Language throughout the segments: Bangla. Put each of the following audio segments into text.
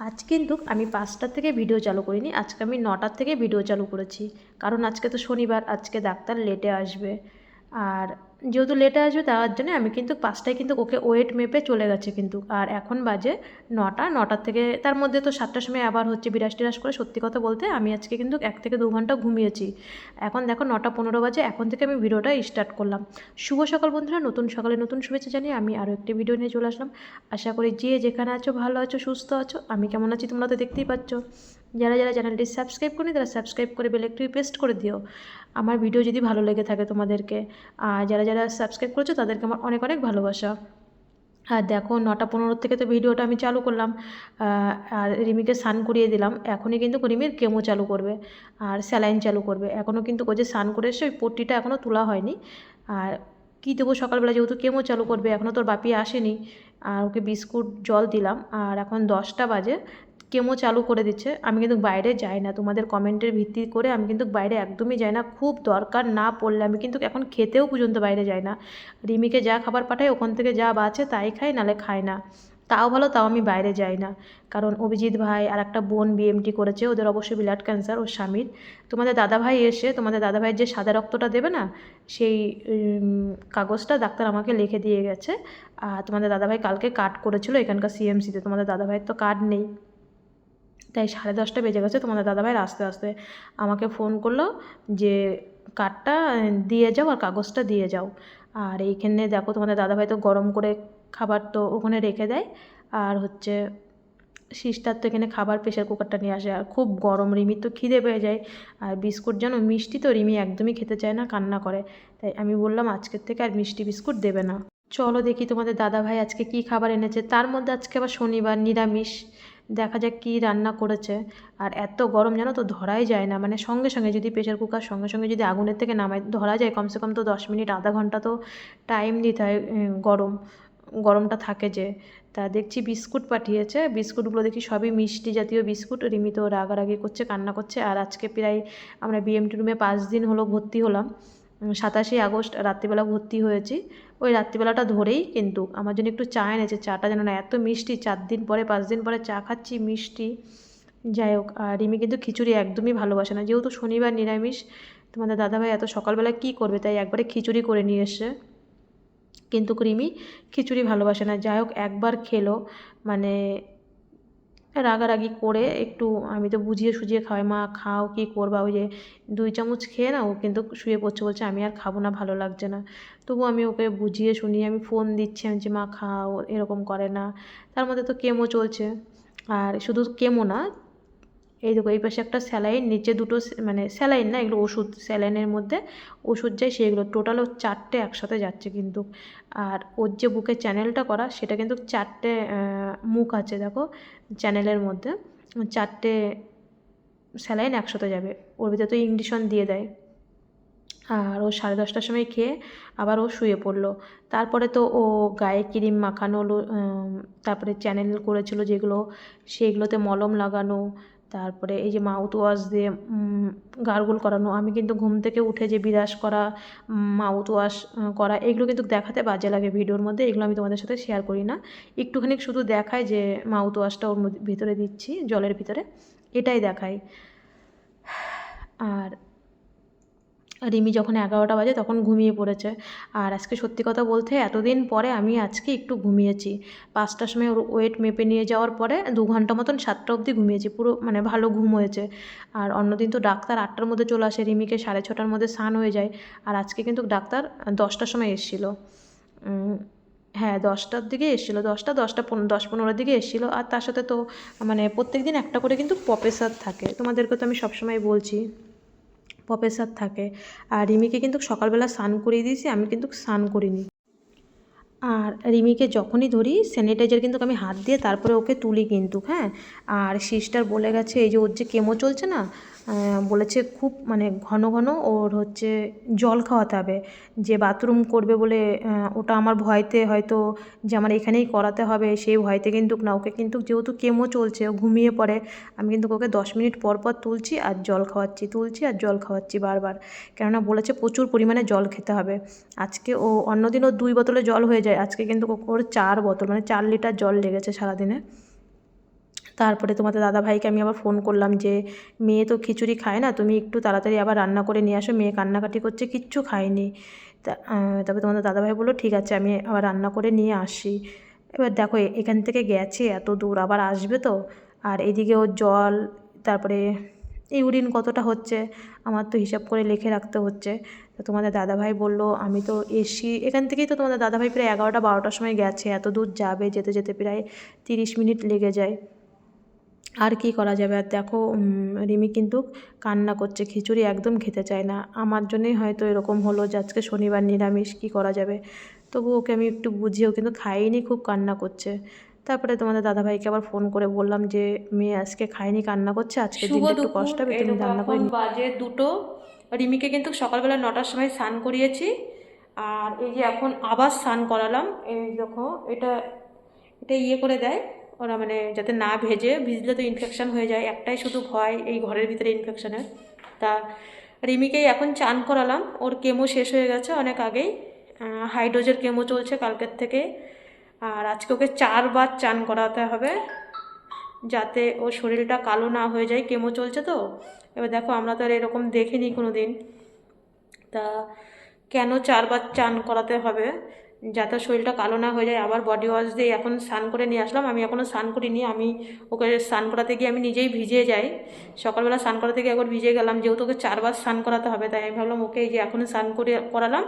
আজ কিন্তু আমি ৫টার থেকে ভিডিও চালু করিনি, আজকে আমি ৯টার থেকে ভিডিও চালু করেছি। কারণ আজকে তো শনিবার, আজকে ডাক্তার লেটে আসবে। আর যেহেতু লেটে আসবে তার জন্য আমি কিন্তু ৫টায় কিন্তু ওকে ওয়েট মেপে চলে গেছে কিন্তু। আর এখন বাজে ৯টা, ৯টার থেকে তার মধ্যে তো ৭টার সময় আবার হচ্ছে বিরাস টিরাস করে। সত্যি কথা বলতে আমি আজকে কিন্তু ১ থেকে ২ ঘন্টা ঘুমিয়েছি। এখন দেখো ৯টা ১৫ বাজে, এখন থেকে আমি ভিডিওটা স্টার্ট করলাম। শুভ সকাল বন্ধুরা, নতুন সকালে নতুন শুভেচ্ছা জানিয়ে আমি আরও একটি ভিডিও নিয়ে চলে আসলাম। আশা করি যে যেখানে আছো ভালো আছো, সুস্থ আছো। আমি কেমন আছি তোমরা তো দেখতেই পাচ্ছ। যারা যারা চ্যানেলটি সাবস্ক্রাইব করি তারা সাবস্ক্রাইব করে বেল একটু প্রেস করে দিও আমার ভিডিও যদি ভালো লেগে থাকে তোমাদেরকে। আর যারা যারা সাবস্ক্রাইব করেছো তাদেরকে আমার অনেক অনেক ভালোবাসা। আর দেখো ৯টা ১৫ থেকে তো ভিডিওটা আমি চালু করলাম। আর রিমিকে স্নান করিয়ে দিলাম। এখনই কিন্তু রিমির কেমো চালু করবে আর স্যালাইন চালু করবে। এখনও কিন্তু ও যে স্নান করে এসে ওই পট্টিটা এখনও তোলা হয়নি। আর কী দেবো সকালবেলা, যেহেতু কেমো চালু করবে, এখনও তোর বাপি আসেনি। আর ওকে বিস্কুট জল দিলাম। আর এখন 10টা বাজে, কেমো চালু করে দিচ্ছে। আমি কিন্তু বাইরে যাই না, তোমাদের কমেন্টের ভিত্তি করে আমি কিন্তু বাইরে একদমই যাই না। খুব দরকার না পড়লে আমি কিন্তু এখন খেতেও পর্যন্ত বাইরে যাই না। রিমিকে যা খাবার পাঠাই ওখান থেকে যা বাঁচে তাই খাই, নাহলে খাই না। তাও ভালো, তাও আমি বাইরে যাই না। কারণ অভিজিৎ ভাই আর একটা বোন বিএমটি করেছে, ওদের অবশ্যই ব্লাড ক্যান্সার ওর স্বামীর। তোমাদের দাদাভাই এসে তোমাদের দাদাভাইয়ের যে সাদা রক্তটা দেবে না, সেই কাগজটা ডাক্তার আমাকে লিখে দিয়ে গেছে। আর তোমাদের দাদাভাই কালকে কার্ড করেছিল এখানকার সিএমসিতে। তোমাদের দাদাভাইয়ের তো কার্ড নেই, তাই 10:30 বেজে গেছে। তোমাদের দাদাভাই আসতে আসতে আমাকে ফোন করলো যে কার্ডটা দিয়ে যাও আর কাগজটা দিয়ে যাও। আর এইখানে দেখো তোমাদের দাদাভাই তো গরম করে খাবার তো ওখানে রেখে দেয়। আর হচ্ছে সিস্টার তো এখানে খাবার প্রেশার কুকারটা নিয়ে আসে। আর খুব গরম, রিমির তো খিদে পেয়ে যায়। আর বিস্কুট যেন মিষ্টি তো রিমি একদমই খেতে চায় না, কান্না করে। তাই আমি বললাম আজকের থেকে আর মিষ্টি বিস্কুট দেবে না। চলো দেখি তোমাদের দাদাভাই আজকে কি খাবার এনেছে। তার মধ্যে আজকে আবার শনিবার, নিরামিষ। দেখা যাক কী রান্না করেছে। আর এত গরম জানো তো, ধরাই যায় না। মানে সঙ্গে সঙ্গে যদি প্রেশার কুকার সঙ্গে সঙ্গে যদি আগুনের থেকে নামায় ধরা যায়, কমসে কম তো 10 মিনিট আধা ঘন্টা তো টাইম দিতে হয়। গরমটা থাকে যে। তা দেখছি বিস্কুট পাঠিয়েছে, বিস্কুটগুলো দেখি সবই মিষ্টি জাতীয় বিস্কুট। রিমি তো রাগারাগি করছে, কান্না করছে। আর আজকে প্রায় আমরা বিএমটি রুমে 5 দিন হলো ভর্তি হলাম। 27 আগস্ট রাত্রিবেলা ভর্তি হয়েছি। ওই রাত্রিবেলাটা ধরেই কিন্তু আমার জন্য একটু চা এনেছে। চাটা যেন না এত মিষ্টি, 4 দিন পরে 5 দিন পরে চা খাচ্ছি মিষ্টি। যাই হোক, আর রিমি কিন্তু খিচুড়ি একদমই ভালোবাসে না, যেহেতু শনিবার নিরামিষ। তোমাদের দাদাভাই এত সকালবেলা কী করবে, তাই একবারে খিচুড়ি করে নিয়ে এসছে। কিন্তু রিমি খিচুড়ি ভালোবাসে না। যাই হোক, একবার খেলো, মানে রাগারাগি করে একটু আমি তো বুঝিয়ে সুঝিয়ে খাওয়াই, মা খাও, কী করবা। ওই যে 2 চামচ খেয়ে না ও কিন্তু শুয়ে পড়ছে, বলছে আমি আর খাবো না, ভালো লাগছে না। তবু আমি ওকে বুঝিয়ে শুনিয়ে আমি ফোন দিচ্ছি, আমি যে মা খাও, এরকম করে না। তার মধ্যে তো কেমো চলছে। আর শুধু কেমো না, এই দেখো এই পাশে একটা স্যালাইন, নিচে দুটো মানে স্যালাইন না, এগুলো ওষুধ। স্যালাইনের মধ্যে ওষুধ যায়, সেগুলো টোটাল 4টে একসাথে যাচ্ছে কিন্তু। আর ওর যে বুকের চ্যানেলটা করা, সেটা কিন্তু 4টে মুখ আছে দেখো চ্যানেলের মধ্যে। 4টে স্যালাইন একসাথে যাবে, ওর ভিতরে তো ইঞ্জেকশন দিয়ে দেয়। আর ও 10:30টার সময় খেয়ে আবার ও শুয়ে পড়লো। তারপরে তো ও গায়ে ক্রিম মাখানো, তারপরে চ্যানেল করেছিল যেগুলো, সেগুলোতে মলম লাগানো। তারপরে এই যে মাউথ ওয়াশ দিয়ে গার্গল করানো। আমি কিন্তু ঘুম থেকে উঠে যে বিরাস করা, মাউথ ওয়াশ করা, এগুলো কিন্তু দেখাতে বাজে লাগে ভিডিওর মধ্যে। এগুলো আমি তোমাদের সাথে শেয়ার করি না। একটুখানি শুধু দেখাই যে মাউথ ওয়াশটা ওর ভিতরে দিচ্ছি, জলের ভিতরে, এটাই দেখাই। আর রিমি যখন 11টা বাজে তখন ঘুমিয়ে পড়েছে। আর আজকে সত্যি কথা বলতে এতদিন পরে আমি আজকে একটু ঘুমিয়েছি। 5টার সময় ওর ওয়েট মেপে নিয়ে যাওয়ার পরে 2 ঘন্টা মতন 7টা অবধি ঘুমিয়েছি, পুরো মানে ভালো ঘুম হয়েছে। আর অন্যদিন তো ডাক্তার 8টার মধ্যে চলে আসে, রিমিকে 6:30টার মধ্যে স্নান হয়ে যায়। আর আজকে কিন্তু ডাক্তার 10টার সময় এসেছিলো। হ্যাঁ, 10টার দিকে এসেছিলো, 10:15 দিকে এসেছিলো। আর তার সাথে তো মানে প্রত্যেক দিন একটা করে কিন্তু প্রফেসর থাকে, তোমাদেরকে তো আমি সবসময় বলছি প্রফেসর থাকে। আর রিমিকে কিন্তু সকালবেলা স্নান করিয়ে দিয়েছি, আমি কিন্তু স্নান করিনি। আর রিমিকে যখনই ধরি স্যানিটাইজার কিন্তু আমি হাত দিয়ে তারপরে ওকে তুলি কিন্তু, হ্যাঁ। আর সিস্টার বলে গেছে এই যে ওর যে কেমো চলছে না, বলেছে খুব মানে ঘন ঘন ওর হচ্ছে জল খাওয়াতে হবে। যে বাথরুম করবে বলে ওটা আমার ভয়তে হয়তো যে আমার এখানেই করাতে হবে, সেই ভয়তে কিন্তু না। ওকে কিন্তু যেহেতু কেমো চলছে, ও ঘুমিয়ে পড়ে, আমি কিন্তু ওকে 10 মিনিট পর পর তুলছি আর জল খাওয়াচ্ছি, তুলছি আর জল খাওয়াচ্ছি বারবার। কেননা বলেছে প্রচুর পরিমাণে জল খেতে হবে। আজকে ও অন্যদিন ও 2 বোতলে জল হয়ে যায়, আজকে কিন্তু ওর 4 বোতল মানে 4 লিটার জল লেগেছে সারাদিনে। তারপরে তোমাদের দাদাভাইকে আমি আবার ফোন করলাম যে মেয়ে তো খিচুড়ি খায় না, তুমি একটু তাড়াতাড়ি আবার রান্না করে নিয়ে আসো, মেয়ে কান্নাকাটি করছে, কিচ্ছু খায়নি। তারপরে তোমাদের দাদাভাই বললো ঠিক আছে আমি আবার রান্না করে নিয়ে আসি। এবার দেখো এখান থেকে গেছে এত দূর, আবার আসবে তো, আর এদিকে ওর জল, তারপরে ইউরিন কতটা হচ্ছে আমার তো হিসাব করে লিখে রাখতে হচ্ছে। তো তোমাদের দাদাভাই বললো আমি তো এসি এখান থেকেই, তো তোমাদের দাদাভাই প্রায় 11টা-12টার সময় গেছে, এত দূর যাবে, যেতে যেতে প্রায় 30 মিনিট লেগে যায়। আর কি করা যাবে। আর দেখো রিমি কিন্তু কান্না করছে, খিচুড়ি একদম খেতে চায় না। আমার জন্যই হয়তো এরকম হলো যে আজকে শনিবার নিরামিষ, কি করা যাবে। তবু ওকে আমি একটু বুঝিয়েও কিন্তু খাইনি, খুব কান্না করছে। তারপরে তোমাদের দাদাভাইকে আবার ফোন করে বললাম যে মেয়ে আজকে খায়নি, কান্না করছে, আজকের দিনটা একটু কষ্ট হবে, তুমি রান্না করে নিও। বাজে 2টো। রিমিকে কিন্তু সকালবেলা 9টার সময় স্নান করিয়েছি, আর এই যে এখন আবার স্নান করালাম। এই দেখো এটা এটা ইয়ে করে দেয় ওরা, মানে যাতে না ভিজলে তো ইনফেকশান হয়ে যায়, একটাই শুধু ভয় এই ঘরের ভিতরে ইনফেকশানের। তা রিমিকেই এখন চান করালাম, ওর কেমো শেষ হয়ে গেছে অনেক আগেই, হাই ডোজের কেমো চলছে কালকের থেকে। আর আজকে ওকে 4বার চান করাতে হবে যাতে ওর শরীরটা কালো না হয়ে যায়, কেমো চলছে তো। এবার দেখো আমরা তো আর এরকম দেখিনি কোনো দিন, তা কেন 4বার চান করাতে হবে যাতে শরীরটা কালো না হয়ে যায়। আবার বডি ওয়াশ দিয়ে এখন স্নান করে নিয়ে আসলাম, আমি এখনও স্নান করিনি। আমি ওকে স্নান করাতে গিয়ে আমি নিজেই ভিজে যাই, সকালবেলা স্নান করাতে গিয়ে একবার ভিজে গেলাম, যেহেতু ওকে 4বার স্নান করাতে হবে, তাই আমি ভাবলাম ওকে এই যে এখনই স্নান করালাম,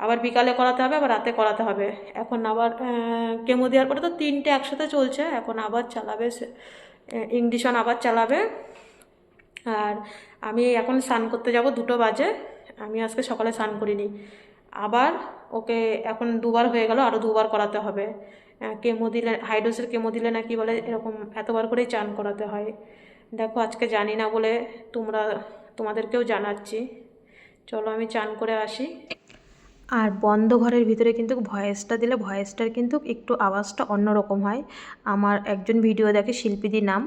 আবার বিকালে করাতে হবে, আবার রাতে করাতে হবে। এখন আবার কেমো দেওয়ার পরে তো 3টে একসাথে চলছে, এখন আবার চালাবে ইঞ্জেকশন আবার চালাবে। আর আমি এখন স্নান করতে যাব, 2টো বাজে, আমি আজকে সকালে স্নান করিনি। আবার ওকে এখন 2বার হয়ে গেল, আরও 2বার করাতে হবে। কেমো দিলে, হাইড্রোসের কেমো দিলে নাকি বলে এরকম এতবার করেই চান করাতে হয়। দেখো আজকে জানি না বলে তোমাদেরকেও জানাচ্ছি। চলো আমি চান করে আসি। আর বন্ধ ঘরের ভিতরে কিন্তু ভয়েসটা দিলে ভয়েসটার কিন্তু একটু আওয়াজটা অন্যরকম হয়। আমার একজন ভিডিও দেখে, শিল্পীদি নাম,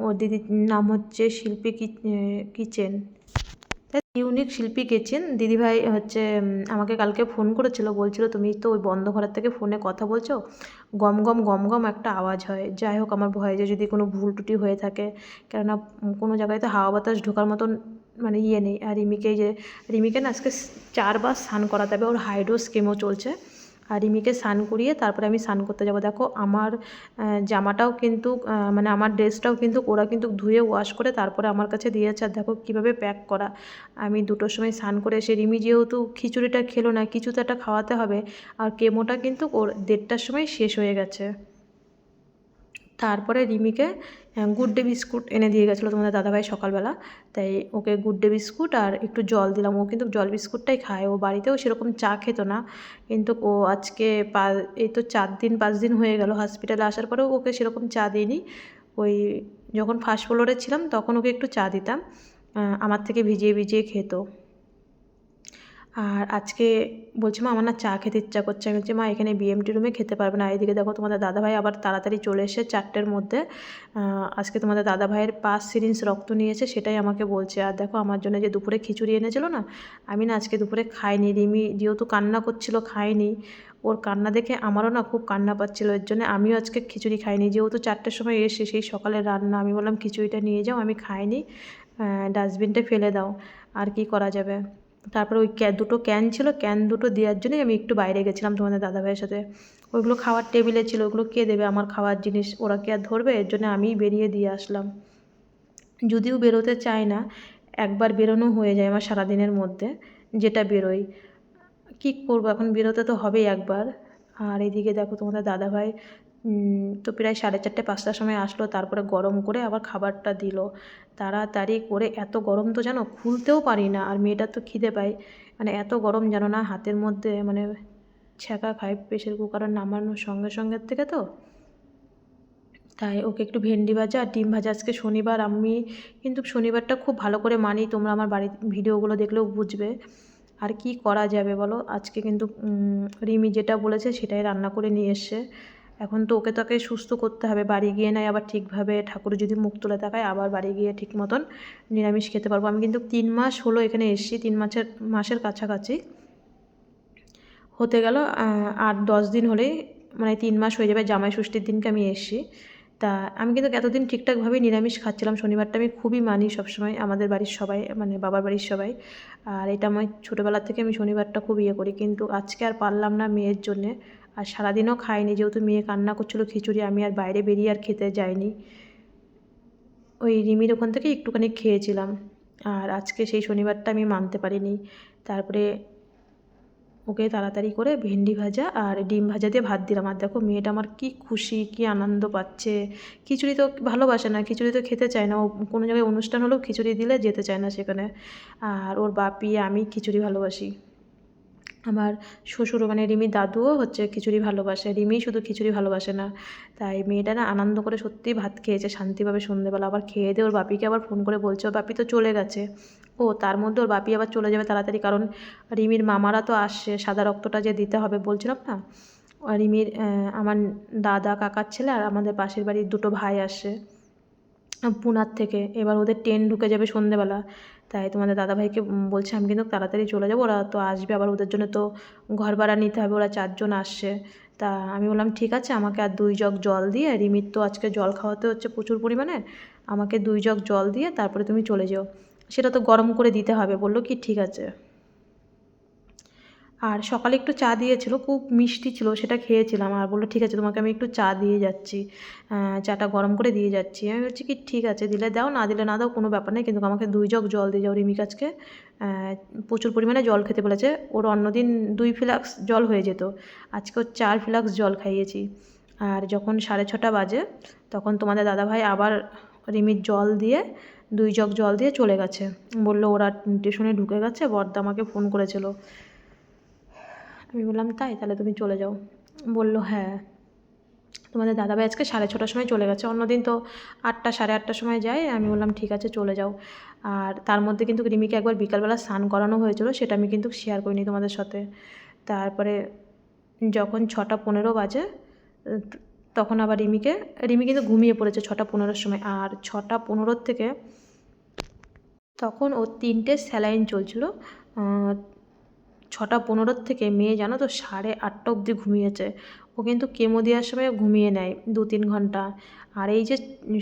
ও দিদির নাম হচ্ছে শিল্পী কিচেন, ইউনিক শিল্পী কিচেন। দিদিভাই হচ্ছে আমাকে কালকে ফোন করেছিল, বলছিল তুমি তো ওই বন্ধ ঘরের থেকে ফোনে কথা বলছো, গম গম গম গম একটা আওয়াজ হয়। যাই হোক আমার ভয় যে যদি কোনো ভুল টুটি হয়ে থাকে, কেননা কোনো জায়গায় তো হাওয়া বাতাস ঢোকার মতন মানে ইয়ে নেই। আর রিমিকে না আজকে 4বার স্নান করাতে হবে, ওর হাইড্রোস কেমো চলছে। আর রিমিকে স্নান করিয়ে তারপরে আমি স্নান করতে যাব। দেখো আমার জামাটাও কিন্তু মানে আমার ড্রেসটাও কিন্তু ওরা কিন্তু ধুয়ে ওয়াশ করে তারপরে আমার কাছে দিয়েছে। আর দেখো কীভাবে প্যাক করা। আমি 2টোর সময় স্নান করে এসে, রিমি যেহেতু খিচুড়িটা খেলো না, কিছু তো একটা খাওয়াতে হবে, আর কেমোটা কিন্তু ওর 1:30টার সময় শেষ হয়ে গেছে। তারপরে রিমিকে গুড ডে বিস্কুট এনে দিয়ে গেছিলো তোমাদের দাদাভাই সকালবেলা, তাই ওকে গুড ডে বিস্কুট আর একটু জল দিলাম। ও কিন্তু জল বিস্কুটটাই খায়, ও বাড়িতেও সেরকম চা খেত না, কিন্তু ও আজকে এই তো 4-5 দিন হয়ে গেল হসপিটালে আসার পরেও ওকে সেরকম চা দিইনি। ওই যখন ফার্স্ট ফ্লোরে ছিলাম তখন ওকে একটু চা দিতাম, আমার থেকে ভিজিয়ে ভিজিয়ে খেত। আর আজকে বলছি মা আমার না চা খেতে ইচ্ছা করছে। আমি বলছি মা এখানে বিএমটি রুমে খেতে পারবে না। এদিকে দেখো তোমাদের দাদাভাই আবার তাড়াতাড়ি চলে এসে 4টের মধ্যে আজকে তোমাদের দাদাভাইয়ের 5 সিরিঞ্জ রক্ত নিয়েছে, সেটাই আমাকে বলছে। আর দেখো আমার জন্য যে দুপুরে খিচুড়ি এনেছিল না, আমি না আজকে দুপুরে খাইনি। রিমি যেহেতু কান্না করছিল খাইনি, ওর কান্না দেখে আমারও না খুব কান্না পাচ্ছিল, এর জন্য আমিও আজকে খিচুড়ি খাইনি। যেহেতু 4টের সময় এসে সেই সকালের রান্না, আমি বললাম খিচুড়িটা নিয়ে যাও, আমি খাইনি, ডাস্টবিনটা ফেলে দাও, আর কি করা যাবে। তারপরে ওই 2টো ক্যান ছিল, ক্যান 2টো দেওয়ার জন্যই আমি একটু বাইরে গেছিলাম তোমাদের দাদাভাইয়ের সাথে। ওইগুলো খাওয়ার টেবিলে ছিল, ওগুলো কে দেবে আমার খাওয়ার জিনিস, ওরা কি আর ধরবে, এর জন্য আমিই বেরিয়ে দিয়ে আসলাম। যদিও বেরোতে চাই না, একবার বেরোনো হয়ে যায় আমার সারাদিনের মধ্যে, যেটা বেরোই, কী করবো, এখন বেরোতে তো হবেই একবার। আর এদিকে দেখো তোমাদের দাদাভাই তো প্রায় 4:30-5টার সময় আসলো, তারপরে গরম করে আবার খাবারটা দিল তাড়াতাড়ি করে। এত গরম তো জানো খুলতেও পারি না, আর মেয়েটার তো খিদে পায়, মানে এত গরম জানো না, হাতের মধ্যে মানে ছ্যাঁকা খায় প্রেশার কুকারে নামানোর সঙ্গে সঙ্গের থেকে। তো তাই ওকে একটু ভেন্ডি ভাজা আর ডিম ভাজা, আজকে শনিবার, আমি কিন্তু শনিবারটা খুব ভালো করে মানি, তোমরা আমার বাড়ির ভিডিওগুলো দেখলেও বুঝবে। আর কি করা যাবে বলো, আজকে কিন্তু রিমি যেটা বলেছে সেটাই রান্না করে নিয়ে এসছে। এখন তো ওকে তাকে সুস্থ করতে হবে, বাড়ি গিয়ে নাই আবার ঠিকভাবে ঠাকুর যদি মুখ তুলে তাকায়, আবার বাড়ি গিয়ে ঠিক মতন নিরামিষ খেতে পারবো। আমি কিন্তু 3 মাস হলো এখানে এসেছি, 3 মাসের কাছাকাছি হতে গেল। আর 10 দিন হলেই মানে 3 মাস হয়ে যাবে, জামাই ষষ্ঠীর দিনকে আমি এসেছি। তা আমি কিন্তু এতদিন ঠিকঠাকভাবেই নিরামিষ খাচ্ছিলাম, শনিবারটা আমি খুবই মানি সবসময়, আমাদের বাড়ির সবাই মানে বাবার বাড়ির সবাই। আর এটা আমার ছোটোবেলা থেকে আমি শনিবারটা খুব ইয়ে করি, কিন্তু আজকে আর পারলাম না মেয়ের জন্যে। আর সারাদিনও খাইনি, যেহেতু মেয়ে কান্না করছিলো খিচুড়ি, আমি আর বাইরে বেরিয়ে আর খেতে যাইনি। ওই রিমির ওখান থেকে একটুখানি খেয়েছিলাম। আর আজকে সেই শনিবারটা আমি মানতে পারিনি। তারপরে ওকে তাড়াতাড়ি করে ভেন্ডি ভাজা আর ডিম ভাজা দিয়ে ভাত দিলাম। আর দেখো মেয়েটা আমার কি খুশি, কি আনন্দ পাচ্ছে। খিচুড়ি তো ভালোবাসে না, খিচুড়ি তো খেতে চায় না, ও কোনো জায়গায় অনুষ্ঠান হলেও খিচুড়ি দিলে যেতে চায় না সেখানে। আর ওর বাপি আমি খিচুড়ি ভালোবাসি। আমার শ্বশুর মানে রিমির দাদুও হচ্ছে খিচুড়ি ভালোবাসে, রিমি শুধু খিচুড়ি ভালোবাসে না। তাই মেয়েটা না আনন্দ করে সত্যিই ভাত খেয়েছে শান্তিভাবে সন্ধ্যেবেলা। আবার খেয়ে দিয়ে ওর বাপিকে আবার ফোন করে বলছে, ওর বাপি তো চলে গেছে। ও তার মধ্যে ওর বাপি আবার চলে যাবে তাড়াতাড়ি, কারণ রিমির মামারা তো আসছে, সাদা রক্তটা যে দিতে হবে বলছিলাম না। রিমির আমার দাদা কাকার ছেলে আর আমাদের পাশের বাড়ির দুটো ভাই আসছে পুনার থেকে। এবার ওদের ট্রেন ঢুকে যাবে সন্ধ্যেবেলা, তাই তোমাদের দাদাভাইকে বলছে আমি কিন্তু তাড়াতাড়ি চলে যাবো, ওরা তো আসবে, আবার ওদের জন্য তো ঘর ভাড়া নিতে হবে, ওরা 4 জন আসছে। তা আমি বললাম ঠিক আছে, আমাকে আর 2 জগ জল দিয়ে, রিমির তো আজকে জল খাওয়াতে হচ্ছে প্রচুর পরিমাণে, আমাকে 2 জগ জল দিয়ে তারপরে তুমি চলে যেও। সেটা তো গরম করে দিতে হবে, বললো কি ঠিক আছে। আর সকালে একটু চা দিয়েছিল, খুব মিষ্টি ছিল, সেটা খেয়েছিলাম। আর বললো ঠিক আছে তোমাকে আমি একটু চা দিয়ে যাচ্ছি, চাটা গরম করে দিয়ে যাচ্ছি। আমি বলছি কি ঠিক আছে, দিলে দাও, না দিলে না দাও, কোনো ব্যাপার নেই, কিন্তু আমাকে 2 জগ জল দিয়ে যাও। রিমিক আজকে প্রচুর পরিমাণে জল খেতে বলেছে, ওর অন্যদিন 2 ফ্লাক্স জল হয়ে যেত, আজকে ওর 4 ফ্লাক্স জল খাইয়েছি। আর যখন 6:30 বাজে তখন তোমাদের দাদাভাই আবার রিমির জল দিয়ে 2 জগ জল দিয়ে চলে গেছে। বললো ওরা স্টেশনে ঢুকে গেছে, বড়দা আমাকে ফোন করেছিল। আমি বললাম তাই, তাহলে তুমি চলে যাও। বলল হ্যাঁ, তোমাদের দাদাভাই আজকে 6:30টার সময় চলে গেছে, অন্যদিন তো 8টা 8:30টার সময় যায়। আমি বললাম ঠিক আছে চলে যাও। আর তার মধ্যে কিন্তু রিমিকে একবার বিকালবেলা স্নান করানো হয়েছিল, সেটা আমি কিন্তু শেয়ার করিনি তোমাদের সাথে। তারপরে যখন 6:15 বাজে তখন আবার রিমি কিন্তু ঘুমিয়ে পড়েছে 6:15-র সময়। আর 6:15 থেকে তখন ওর 3টে স্যালাইন চলছিল। 6:15 থেকে মেয়ে জানো তো 8:30 অবধি ঘুমিয়েছে। ও কিন্তু কেমো দেওয়ার সময় ঘুমিয়ে নেয় 2-3 ঘন্টা। আর এই যে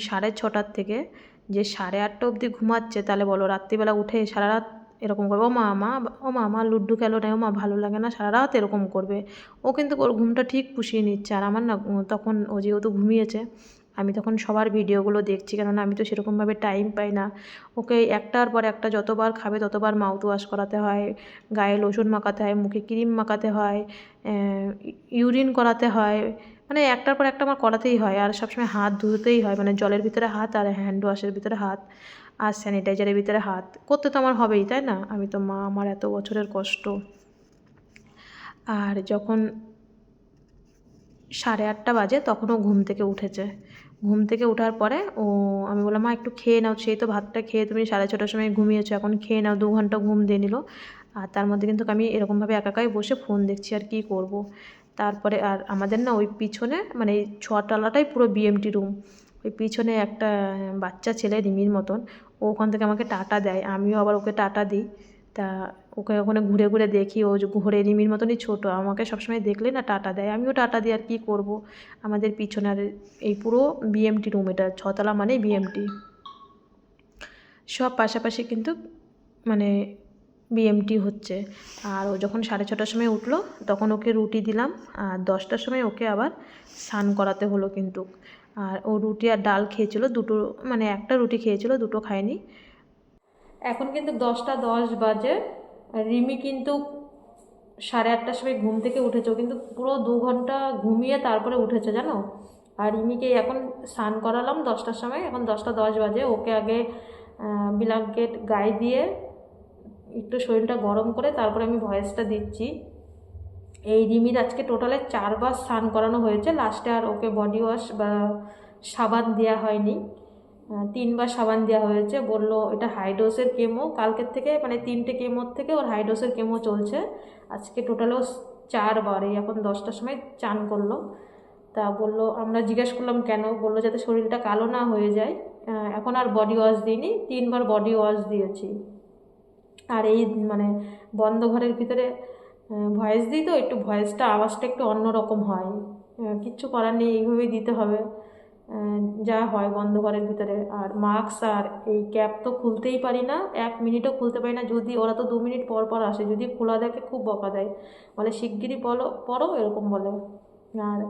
6:30 থেকে যে 8:30 অবধি ঘুমাচ্ছে, তাহলে বলো রাত্রিবেলা উঠে সারা রাত এরকম করবে, ও মা লুড্ডু খেলো না, ও মা ভালো লাগে না, সারা রাত এরকম করবে। ও কিন্তু ওর ঘুমটা ঠিক পুষিয়ে নিচ্ছে। আর আমার না তখন ও যেহেতু ঘুমিয়েছে, আমি তখন সবার ভিডিওগুলো দেখছি, কেননা আমি তো সেরকমভাবে টাইম পাই না। ওকে একটার পর একটা যতবার খাবে ততবার মাউথ ওয়াশ করাতে হয়, গায়ে লোশন মাখাতে হয়, মুখে ক্রিম মাখাতে হয়, ইউরিন করাতে হয়, মানে একটার পর একটা আমার করাতেই হয়। আর সবসময় হাত ধুতেই হয়, মানে জলের ভিতরে হাত আর হ্যান্ড ওয়াশের ভিতরে হাত আর স্যানিটাইজারের ভিতরে হাত করতে তো আমার হবেই, তাই না? আমি তো মা, আমার এত বছরের কষ্ট। আর যখন 8:30 বাজে তখন ও ঘুম থেকে উঠেছে। ঘুম থেকে ওঠার পরে আমি বললাম মা একটু খেয়ে নাও, সেই তো ভাতটা খেয়ে তুমি 6:30টার সময় ঘুমিয়েছো, এখন খেয়ে নাও। 2 ঘন্টা ঘুম দিয়ে নিল। আর তার মধ্যে কিন্তু আমি এরকমভাবে একাই বসে ফোন দেখছি, আর কি করব। তারপরে আর আমাদের না ওই পিছনে মানে এই 6 তলাটাই পুরো বিএমটি রুম। ওই পিছনে একটা বাচ্চা ছেলে রিমির মতন, ও ওখান থেকে আমাকে টাটা দেয়, আমিও আবার ওকে টাটা দিই। তা ওকে ওখানে ঘুরে ঘুরে দেখি, ও যে ঘুরে রিমির মতনই ছোটো, আমাকে সবসময় দেখলেই না টাটা দেয়, আমিও টাটা দিই। আর কী করব, আমাদের পিছনে আর এই পুরো বিএমটি রুম, এটা 6 তলা মানেই বিএমটি, সব পাশাপাশি কিন্তু মানে বিএমটি হচ্ছে। আর ও যখন 6:30টার সময় উঠলো তখন ওকে রুটি দিলাম, আর 10টার সময় ওকে আবার স্নান করাতে হলো কিন্তু। আর ও রুটি আর ডাল খেয়েছিল দুটো, মানে একটা রুটি খেয়েছিল, দুটো খায়নি। এখন কিন্তু 10টা 10 বাজে, রিমি কিন্তু 8:30টার সময় ঘুম থেকে উঠেছে, ও কিন্তু পুরো 2 ঘন্টা ঘুমিয়ে তারপরে উঠেছে জানো। আর রিমিকে এখন স্নান করালাম 10টার সময়, এখন 10টা 10 বাজে। ওকে আগে ব্ল্যাঙ্কেট গায়ে দিয়ে একটু শরীরটা গরম করে তারপরে আমি ভয়েসটা দিচ্ছি। এই রিমির আজকে টোটালে 4 বার স্নান করানো হয়েছে, লাস্টে আর ওকে বডি ওয়াশ বা সাবান দেওয়া হয়নি, 3 বার সাবান দেওয়া হয়েছে। বললো এটা হাইডোসের কেমো, কালকের থেকে মানে 3টে কেমোর থেকে ওর হাইডোসের কেমো চলছে। আজকে টোটালও 4 বার, এই এখন 10টার সময় চান করলো। তা বললো, আমরা জিজ্ঞেস করলাম কেন, বললো যাতে শরীরটা কালো না হয়ে যায়। এখন আর বডি ওয়াশ দিইনি, 3 বার বডি ওয়াশ দিয়েছি। আর এই মানে বন্ধ ঘরের ভিতরে ভয়েস দিই তো, একটু ভয়েসটা আওয়াজটা একটু অন্যরকম হয়, কিচ্ছু করার নেই, এইভাবেই দিতে হবে। যা হয় বন্ধ ঘরের ভিতরে। আর মাস্ক আর এই ক্যাপ তো খুলতেই পারি না, 1 মিনিটও খুলতে পারি না। যদি ওরা তো 2 মিনিট পর পর আসে, যদি খোলা দেখে খুব বকা দেয়, বলে শিগগিরই বলো পড়ো, এরকম বলে। আর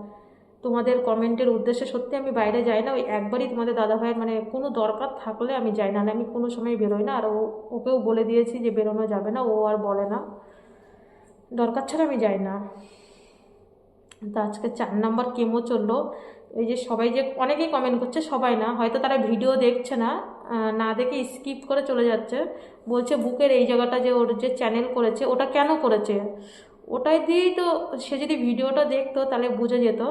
তোমাদের কমেন্টের উদ্দেশ্যে সত্যি আমি বাইরে যাই না, ওই একবারই তোমাদের দাদাভাইয়ের মানে কোনো দরকার থাকলে আমি যাই না, আমি কোনো সময় বেরোই না। আর ওকেও বলে দিয়েছি যে বেরোনো যাবে না, ও আর বলে না, দরকার ছাড়া আমি যাই না। তা আজকে 4 নম্বর কেমো চললো। এই যে সবাই যে অনেকেই কমেন্ট করছে, সবাই না, হয়তো তারা ভিডিও দেখছে না, না দেখে স্কিপ করে চলে যাচ্ছে। বলছে বুকের এই জায়গাটা যে ওর যে চ্যানেল করেছে ওটা কেন করেছে, ওটাই দিয়েই তো, সে যদি ভিডিওটা দেখতো তাহলে বুঝে যেত,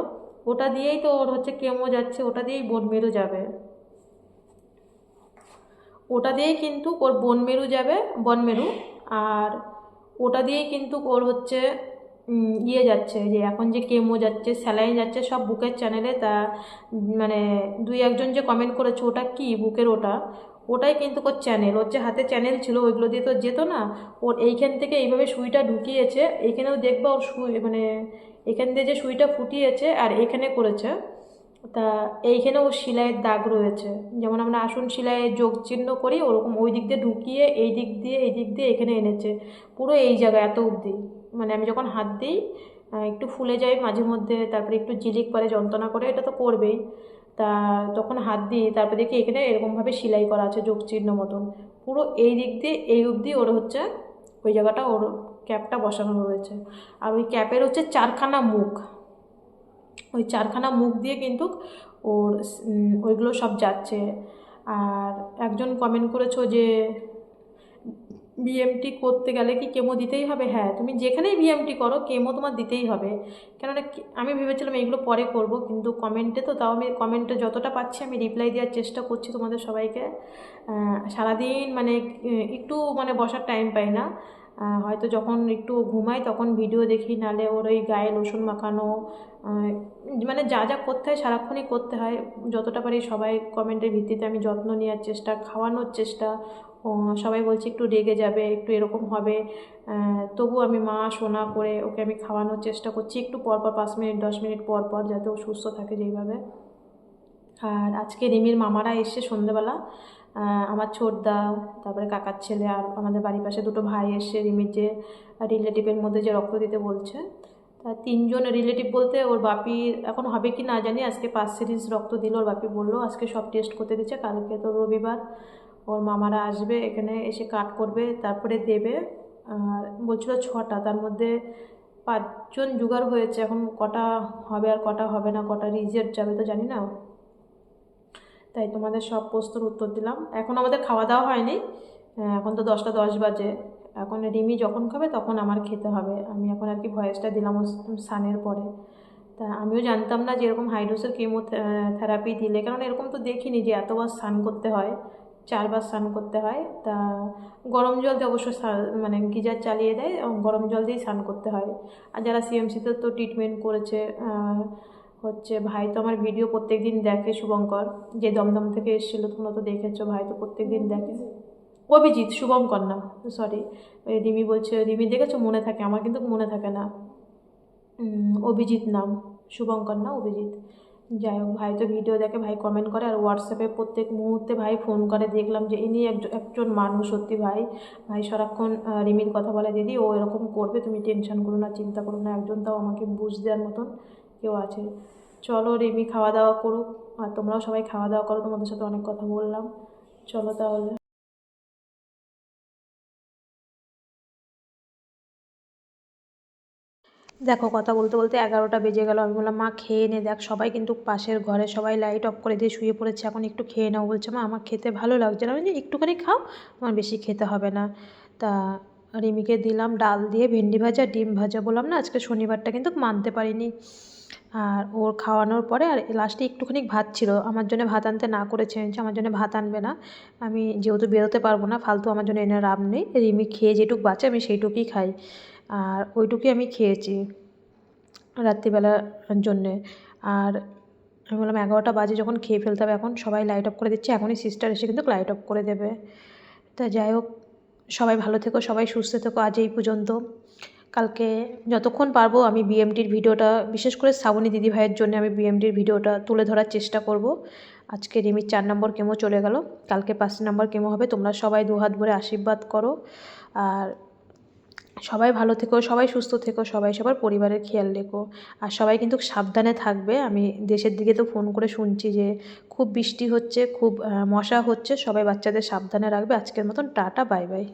ওটা দিয়েই তো ওর হচ্ছে কেমো যাচ্ছে, ওটা দিয়েই বোন মেরু যাবে, ওটা দিয়েই কিন্তু ওর বনমেরু যাবে, বনমেরু। আর ওটা দিয়েই কিন্তু ওর হচ্ছে ইয়ে যাচ্ছে, যে এখন যে কেমো যাচ্ছে, স্যালাইন যাচ্ছে, সব বুকের চ্যানেলে। তা মানে 2-1 জন যে কমেন্ট করেছে ওটা কি বুকের, ওটাই কিন্তু ওর চ্যানেল, ওর যে হাতে চ্যানেল ছিল ওইগুলো দিয়ে তো যেত না। ওর এইখান থেকে এইভাবে সুইটা ঢুকিয়েছে, এইখানেও দেখবা ওর সুই মানে এখান দিয়ে যে সুইটা ফুটিয়েছে আর এইখানে করেছে। তা এইখানেও সেলাইয়ের দাগ রয়েছে, যেমন আমরা আসন সেলাইয়ে যোগ চিহ্ন করি ওরকম ওই দিক দিয়ে ঢুকিয়ে এই দিক দিয়ে এখানে এনেছে, পুরো এই জায়গা এত অবধি। মানে আমি যখন হাত দিই একটু ফুলে যায় মাঝে মধ্যে, তারপরে একটু ঝিলিক পারে, যন্ত্রণা করে, এটা তো করবেই। তা তখন হাত দিই, তারপরে দেখি এখানে এরকমভাবে সেলাই করা আছে যোগ চিহ্ন মতন, পুরো এই দিক দিয়ে এই অবধি ওর হচ্ছে ওই জায়গাটা ওর ক্যাপটা বসানো রয়েছে। আর ওই ক্যাপের হচ্ছে 4খানা মুখ, ওই 4খানা মুখ দিয়ে কিন্তু ওর ওইগুলো সব যাচ্ছে। আর একজন কমেন্ট করেছো যে বিএমটি করতে গেলে কি কেমো দিতেই হবে? হ্যাঁ, তুমি যেখানেই বিএমটি করো কেমো তোমার দিতেই হবে। কেননা আমি ভেবেছিলাম এইগুলো পরে করব, কিন্তু কমেন্টে তো, তাও আমি কমেন্টে যতটা পাচ্ছি আমি রিপ্লাই দেওয়ার চেষ্টা করছি তোমাদের সবাইকে। সারাদিন মানে একটু মানে বসার টাইম পাই না, হয়তো যখন একটু ঘুমাই তখন ভিডিও দেখি, নালে ওর ওই গায়ে লোশন মাখানো, মানে যা যা করতে হয় সারাক্ষণই করতে হয়। যতটা পারি সবাই কমেন্টের ভিত্তিতে আমি যত্ন নেওয়ার চেষ্টা, খাওয়ানোর চেষ্টা। সবাই বলছে একটু রেগে যাবে, একটু এরকম হবে, তবু আমি মা সোনা করে ওকে আমি খাওয়ানোর চেষ্টা করছি, একটু পরপর 5 মিনিট 10 মিনিট পর পর, যাতে ও সুস্থ থাকে যেইভাবে। আর আজকে রিমির মামারা এসে সন্ধেবেলা, আমার ছোটদা, তারপরে কাকার ছেলে, আর আমাদের বাড়ির পাশে 2টো ভাই এসে রিমির যে রিলেটিভের মধ্যে যে রক্ত দিতে বলছে, তা 3জন রিলেটিভ বলতে ওর বাপি এখন হবে কি না জানি, আজকে 5 সিরিজ রক্ত দিল, ওর বাপি বললো আজকে সব টেস্ট করতে দিচ্ছে, কালকে তো রবিবার, ওর মামারা আসবে এখানে এসে কাট করবে তারপরে দেবে। আর বলছিল 6টা, তার মধ্যে 5জন জোগাড় হয়েছে, এখন কটা হবে আর কটা হবে না, কটা রিজেক্ট যাবে তো জানি না। তাই তোমাদের সব প্রশ্নের উত্তর দিলাম। এখন আমাদের খাওয়া দাওয়া হয়নি, এখন তো 10টা 10 বাজে, এখন রিমি যখন খাবে তখন আমার খেতে হবে। আমি এখন আর কি ভয়েসটা দিলাম স্নানের পরে। তা আমিও জানতাম না যে এরকম হাই ডোজের কেমো থেরাপি দিলে, কারণ এরকম তো দেখিনি যে এতবার স্নান করতে হয়, 4বার স্নান করতে হয়। তা গরম জল দিয়ে অবশ্য মানে গিজার চালিয়ে দেয়, গরম জল দিয়েই স্নান করতে হয়। আর যারা সিএমসিতে তো ট্রিটমেন্ট করেছে, হচ্ছে ভাই তো আমার ভিডিও প্রত্যেক দিন দেখে, শুভঙ্কর যে দমদম থেকে এসেছিলো, তোমরা তো দেখেছো, ভাই তো প্রত্যেক দিন দেখে। অভিজিৎ, শুভঙ্কর না, সরি, রিমি বলছে, রিমি দেখেছো মনে থাকে, আমার কিন্তু মনে থাকে না। অভিজিৎ নাম, শুভঙ্কর না, অভিজিৎ। যাই হোক, ভাই তো ভিডিও দেখে, ভাই কমেন্ট করে, আর হোয়াটসঅ্যাপে প্রত্যেক মুহূর্তে ভাই ফোন করে, দেখলাম যে ইনি একজন মানুষ সত্যি। ভাই ভাই সারাক্ষণ রিমির কথা বলে, দিদি ও এরকম করবে, তুমি টেনশন করো না, চিন্তা করো না, একজন তাও আমাকে বুঝ দেওয়ার মতন কেউ আছে। চলো রিমি খাওয়া দাওয়া করুক, আর তোমরাও সবাই খাওয়া দাওয়া করো, তোমাদের সাথে অনেক কথা বললাম, চলো তাহলে। দেখো কথা বলতে বলতে 11টা বেজে গেল, আমি বললাম মা খেয়ে নে, দেখ সবাই কিন্তু পাশের ঘরে সবাই লাইট অফ করে দিয়ে শুয়ে পড়েছে, এখন একটু খেয়ে নাও। বলছে মা আমার খেতে ভালো লাগছে না, যে একটুখানি খাও, আমার বেশি খেতে হবে না। তা রিমিকে দিলাম ডাল দিয়ে ভেন্ডি ভাজা, ডিম ভাজা। বললাম না আজকে শনিবারটা কিন্তু মানতে পারিনি। আর ওর খাওয়ানোর পরে আর লাস্টে একটুখানি ভাত ছিল, আমার জন্য ভাত আনতে না করেছে, আমার জন্য ভাত আনবে না, আমি যেহেতু বেরোতে পারবো না, ফালতু আমার জন্য এনে লাভ নেই, রিমি খেয়ে যেটুকু বাঁচে আমি সেইটুকুই খাই, আর ওইটুকুই আমি খেয়েছি রাত্রিবেলার জন্যে। আর আমি বললাম 11টা বাজে, যখন খেয়ে ফেলতে হবে, এখন সবাই লাইট অফ করে দিচ্ছে, এখনই সিস্টার এসে কিন্তু লাইট অফ করে দেবে। তা যাই হোক, সবাই ভালো থেকো, সবাই সুস্থ থেকো, আজ এই পর্যন্ত। কালকে যতক্ষণ পারবো আমি বিএমডির ভিডিওটা, বিশেষ করে শ্রাবণী দিদিভাইয়ের জন্য আমি বিএমডির ভিডিওটা তুলে ধরার চেষ্টা করব। আজকে রিমির 4 নম্বর কেমো চলে গেল, কালকে 5 নম্বর কেমো হবে। তোমরা সবাই দুহাত ভরে আশীর্বাদ করো, আর সবাই ভালো থেকো, সবাই সুস্থ থেকো, সবাই সবার পরিবারের খেয়াল রেখো, আর সবাই কিন্তু সাবধানে থাকবে। আমি দেশের দিকে তো ফোন করে শুনছি যে খুব বৃষ্টি হচ্ছে, খুব মশা হচ্ছে, সবাই বাচ্চাদের সাবধানে রাখবে। আজকের মতন টাটা, বাই বাই।